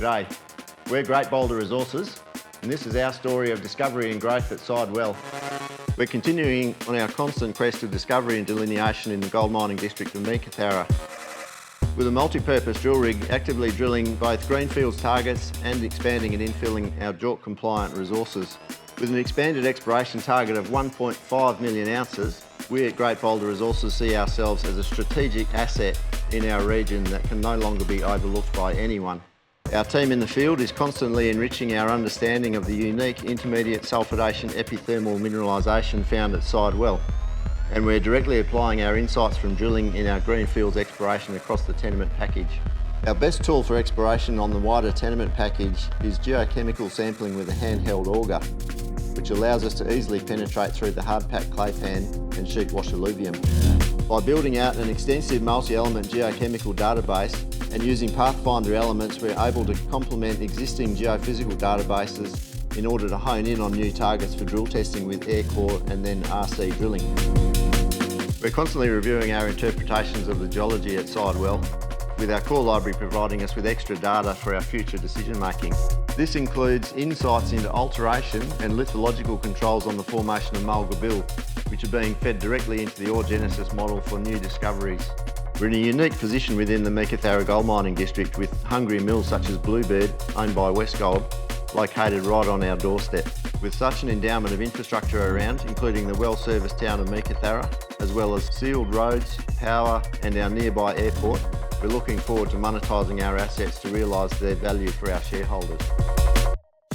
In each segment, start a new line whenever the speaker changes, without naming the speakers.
G'day, we're Great Boulder Resources and this is our story of discovery and growth at Sidewell. We're continuing on our constant quest of discovery and delineation in the gold mining district of Meekatharra. With a multi-purpose drill rig actively drilling both greenfields targets and expanding and infilling our JORC compliant resources. With an expanded exploration target of 1.5 million ounces, we at Great Boulder Resources see ourselves as a strategic asset in our region that can no longer be overlooked by anyone. Our team in the field is constantly enriching our understanding of the unique intermediate sulphidation epithermal mineralisation found at Sidewell, and we're directly applying our insights from drilling in our greenfields exploration across the tenement package. Our best tool for exploration on the wider tenement package is geochemical sampling with a handheld auger, which allows us to easily penetrate through the hard-packed clay pan and sheet wash alluvium. By building out an extensive multi-element geochemical database and using Pathfinder elements, we're able to complement existing geophysical databases in order to hone in on new targets for drill testing with air core and then RC drilling. We're constantly reviewing our interpretations of the geology at Sidewell, with our core library providing us with extra data for our future decision making. This includes insights into alteration and lithological controls on the formation of Mulga Bill, which are being fed directly into the ore genesis model for new discoveries. We're in a unique position within the Meekatharra gold mining district with hungry mills such as Bluebird, owned by Westgold, located right on our doorstep. With such an endowment of infrastructure around, including the well-serviced town of Meekatharra, as well as sealed roads, power and our nearby airport, we're looking forward to monetising our assets to realise their value for our shareholders.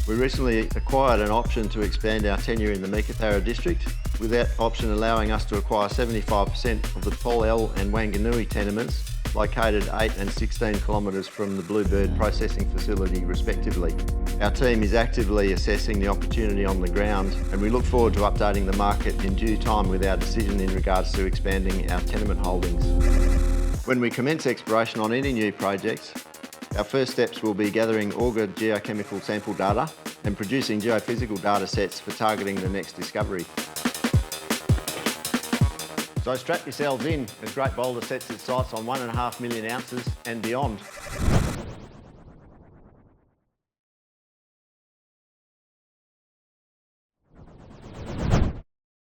We recently acquired an option to expand our tenure in the Meekatharra district, with that option allowing us to acquire 75% of the Polelle and Wanganui tenements, located 8 and 16 kilometres from the Bluebird processing facility respectively. Our team is actively assessing the opportunity on the ground and we look forward to updating the market in due time with our decision in regards to expanding our tenement holdings. When we commence exploration on any new projects, our first steps will be gathering Auger geochemical sample data and producing geophysical data sets for targeting the next discovery. So strap yourselves in as Great Boulder sets its sights on 1.5 million ounces and beyond.